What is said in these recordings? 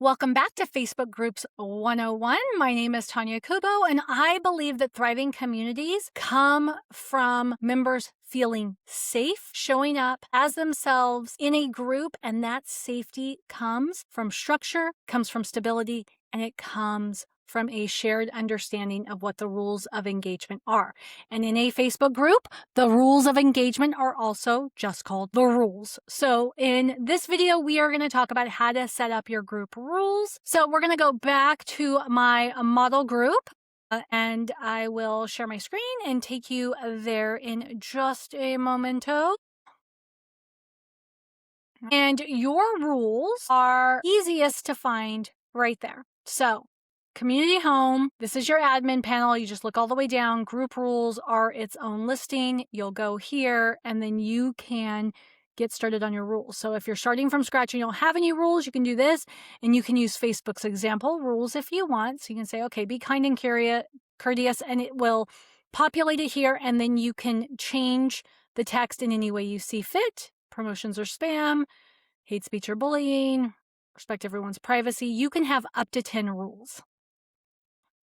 Welcome back to Facebook Groups 101. My name is Tanya Kubo, and I believe that thriving communities come from members feeling safe, showing up as themselves in a group, and that safety comes from structure, comes from stability, and it comes from a shared understanding of what the rules of engagement are. And in a Facebook group, the rules of engagement are also just called the rules. So in this video, we are going to talk about how to set up your group rules. So we're going to go back to my model group. And I will share my screen and take you there in just a momento. And your rules are easiest to find right there. So community home, this is your admin panel. You just look all the way down. Group rules are its own listing. You'll go here and then you can get started on your rules. So if you're starting from scratch and you don't have any rules, you can do this, and you can use Facebook's example rules if you want. So you can say, okay, be kind and courteous, and it will populate it here, and then you can change the text in any way you see fit. Promotions or spam, hate speech or bullying, respect everyone's privacy. You can have up to 10 rules.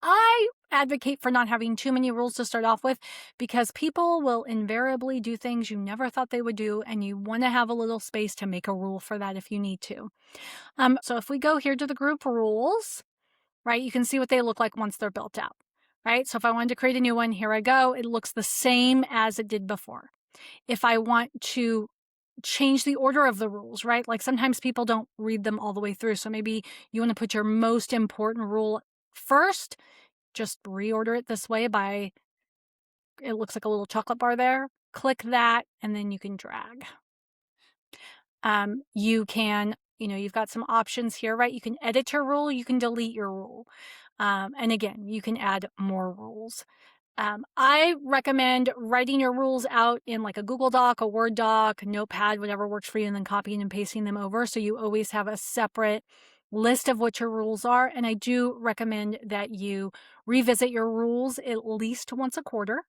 I advocate for not having too many rules to start off with, because people will invariably do things you never thought they would do, and you want to have a little space to make a rule for that if you need to. So if we go here to the group rules, right, you can see what they look like once they're built out, right? So if I wanted to create a new one, here I go. It looks the same as it did before. If I want to change the order of the rules, right? Like sometimes people don't read them all the way through. So maybe you want to put your most important rule first. Just reorder it this way by, it looks like a little chocolate bar there. Click that, and then you can drag. You can, you've got some options here, right? You can edit your rule, you can delete your rule. And again, you can add more rules. I recommend writing your rules out in like a Google Doc, a Word doc, a Notepad, whatever works for you, and then copying and pasting them over. So you always have a separate list of what your rules are. And I do recommend that you revisit your rules at least once a quarter.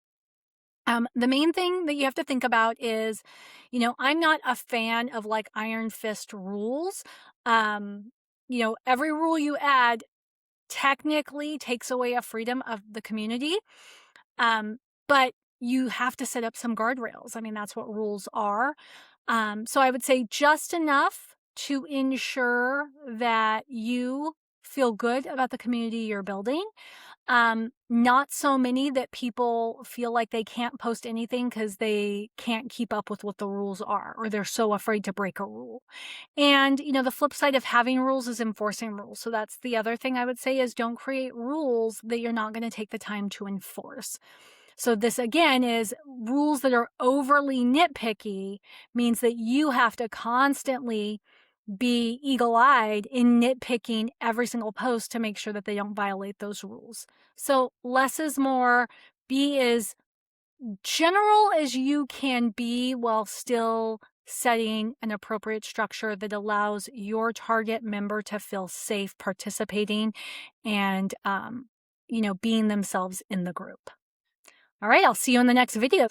The main thing that you have to think about is, I'm not a fan of like iron fist rules. Every rule you add technically takes away a freedom of the community. But you have to set up some guardrails. I mean, that's what rules are. So I would say just enough to ensure that you feel good about the community you're building. Not so many that people feel like they can't post anything because they can't keep up with what the rules are, or they're so afraid to break a rule. And, the flip side of having rules is enforcing rules. So that's the other thing I would say is don't create rules that you're not going to take the time to enforce. So this again is rules that are overly nitpicky means that you have to constantly be eagle-eyed in nitpicking every single post to make sure that they don't violate those rules. So less is more. Be as general as you can be while still setting an appropriate structure that allows your target member to feel safe participating and, being themselves in the group. All right, I'll see you in the next video.